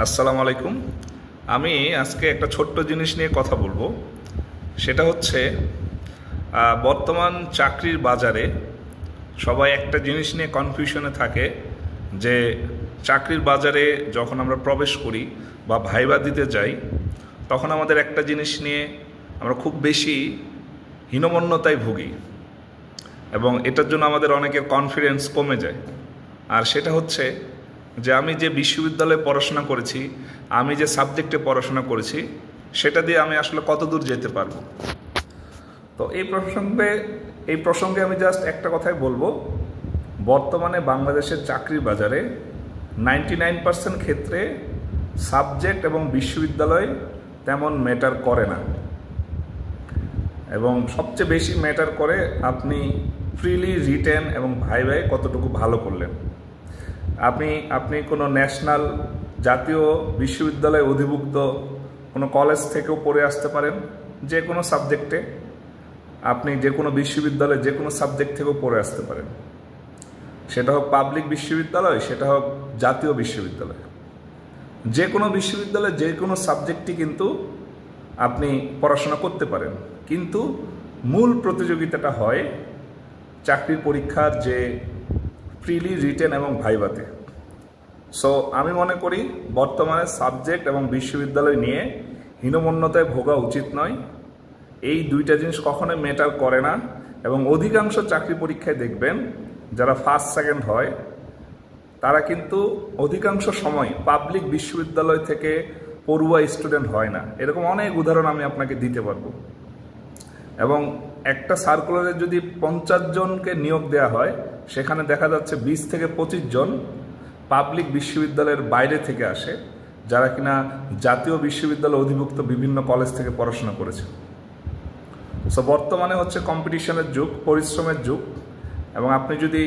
আসসালামু আলাইকুম। আমি আজকে একটা ছোট্ট জিনিস নিয়ে কথা বলবো। সেটা হচ্ছে বর্তমান চাকরির বাজারে সবাই একটা জিনিস নিয়ে কনফিউশনে থাকে যে চাকরির বাজারে যখন আমরা প্রবেশ করি বা ভাইবা দিতে যাই, তখন আমাদের একটা জিনিস নিয়ে আমরা খুব বেশি হীনমন্যতায় ভুগি এবং এটার জন্য আমাদের অনেকের কনফিডেন্স কমে যায়। আর সেটা হচ্ছে যে আমি যে বিশ্ববিদ্যালয়ে পড়াশোনা করেছি, আমি যে সাবজেক্টে পড়াশোনা করেছি, সেটা দিয়ে আমি আসলে কত দূর যেতে পারবো। তো এই প্রসঙ্গে আমি জাস্ট একটা কথাই বলবো, বর্তমানে বাংলাদেশের চাকরির বাজারে 99% ক্ষেত্রে সাবজেক্ট এবং বিশ্ববিদ্যালয় তেমন ম্যাটার করে না, এবং সবচেয়ে বেশি ম্যাটার করে আপনি ফ্রিলি রিটেন এবং ভাইভাই কতটুকু ভালো করলেন। আপনি কোনো ন্যাশনাল জাতীয় বিশ্ববিদ্যালয়ে অধিভুক্ত কোনো কলেজ থেকেও পড়ে আসতে পারেন, যে কোনো সাবজেক্টে আপনি যে কোনো বিশ্ববিদ্যালয়ে যে কোনো সাবজেক্ট থেকেও পড়ে আসতে পারেন, সেটা হোক পাবলিক বিশ্ববিদ্যালয়, সেটা হোক জাতীয় বিশ্ববিদ্যালয়। যে কোনো বিশ্ববিদ্যালয়ে যে কোনো সাবজেক্টই কিন্তু আপনি পড়াশোনা করতে পারেন, কিন্তু মূল প্রতিযোগিতাটা হয় চাকরির পরীক্ষার যে ফ্রিলি রিটেন এবং ভাইভাতে। সো আমি মনে করি বর্তমানে সাবজেক্ট এবং বিশ্ববিদ্যালয় নিয়ে হীনমন্যতায় ভোগা উচিত নয়। এই দুইটা জিনিস কখনোই ম্যাটার করে না, এবং অধিকাংশ চাকরি পরীক্ষায় দেখবেন যারা ফার্স্ট সেকেন্ড হয় তারা কিন্তু অধিকাংশ সময় পাবলিক বিশ্ববিদ্যালয় থেকে পড়ুয়া স্টুডেন্ট হয় না। এরকম অনেক উদাহরণ আমি আপনাকে দিতে পারবো। এবং একটা সার্কুলারে যদি 50 জনকে নিয়োগ দেওয়া হয়, সেখানে দেখা যাচ্ছে 20 থেকে 25 জন পাবলিক বিশ্ববিদ্যালয়ের বাইরে থেকে আসে, যারা কিনা জাতীয় বিশ্ববিদ্যালয় অধিভুক্ত বিভিন্ন কলেজ থেকে পড়াশোনা করেছে। সো বর্তমানে হচ্ছে কম্পিটিশনের যুগ, পরিশ্রমের যুগ, এবং আপনি যদি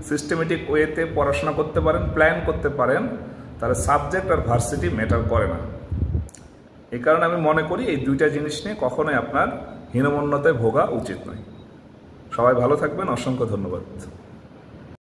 সিস্টেমেটিক ওয়েতে পড়াশোনা করতে পারেন, প্ল্যান করতে পারেন, তাহলে সাবজেক্ট আর ভার্সিটি ম্যাটার করে না। এই কারণে আমি মনে করি এই দুইটা জিনিস নিয়ে কখনোই আপনার হীনমন্যতায় ভোগা উচিত নয়। সবাই ভালো থাকবেন, অসংখ্য ধন্যবাদ।